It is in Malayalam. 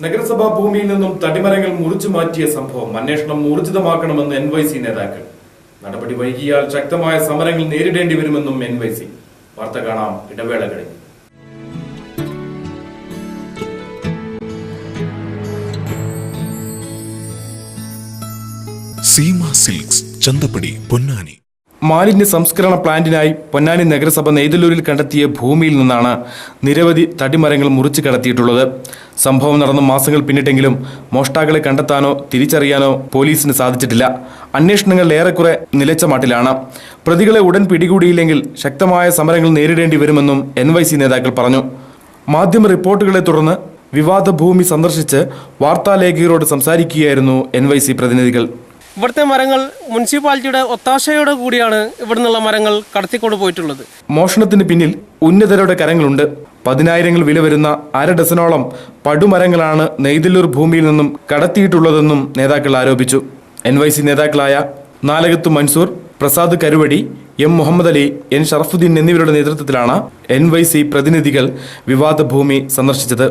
നഗരസഭാ ഭൂമിയിൽ നിന്നും തടിമരങ്ങൾ മുറിച്ചു മാറ്റിയ സംഭവം അന്വേഷണം ഊർജിതമാക്കണമെന്ന് NYC നേതാക്കൾ. നടപടി വൈകിയാൽ ശക്തമായ സമരങ്ങൾ നേരിടേണ്ടി വരുമെന്നും NYC. വാർത്ത കാണാം, ഇടവേള കഴിഞ്ഞു. സീമ സിൽക്സ്, ചന്തപ്പടി, പൊന്നാനി. മാലിന്യ സംസ്കരണ പ്ലാന്റിനായി പൊന്നാനി നഗരസഭ നെയ്തല്ലൂരിൽ കണ്ടെത്തിയ ഭൂമിയിൽ നിന്നാണ് നിരവധി തടിമരങ്ങൾ മുറിച്ചു കടത്തിയിട്ടുള്ളത്. സംഭവം നടന്ന് മാസങ്ങൾ പിന്നിട്ടെങ്കിലും മോഷ്ടാക്കളെ കണ്ടെത്താനോ തിരിച്ചറിയാനോ പോലീസിന് സാധിച്ചിട്ടില്ല. അന്വേഷണങ്ങൾ ഏറെക്കുറെ നിലച്ച മട്ടിലാണ്. പ്രതികളെ ഉടൻ പിടികൂടിയില്ലെങ്കിൽ ശക്തമായ സമരങ്ങൾ നേരിടേണ്ടി വരുമെന്നും NYC നേതാക്കൾ പറഞ്ഞു. മാധ്യമ റിപ്പോർട്ടുകളെ തുടർന്ന് വിവാദ ഭൂമി സന്ദർശിച്ച് വാർത്താലേഖകരോട് സംസാരിക്കുകയായിരുന്നു NYC പ്രതിനിധികൾ. ഇവിടുത്തെ മരങ്ങൾ മുനിസിപ്പാലിറ്റിയുടെ ഒത്താശയോടെ കൂടിയാണ് ഇവിടുന്നുള്ള മരങ്ങൾ കടത്തിക്കൊണ്ട് പോയിട്ടുള്ളത്. മോഷണത്തിന് പിന്നിൽ ഉന്നതരുടെ കരങ്ങളുണ്ട്. 10,000 വില വരുന്ന 1/2 ഡസനോളം പടുമരങ്ങളാണ് നെയ്തല്ലൂർ ഭൂമിയിൽ നിന്നും കടത്തിയിട്ടുള്ളതെന്നും നേതാക്കൾ ആരോപിച്ചു. NYC നേതാക്കളായ നാലകത്ത് മൻസൂർ, പ്രസാദ് കരുവടി, M മുഹമ്മദ് അലി, N ഷറഫുദ്ദീൻ എന്നിവരുടെ നേതൃത്വത്തിലാണ് NYC പ്രതിനിധികൾ വിവാദ ഭൂമി സന്ദർശിച്ചത്.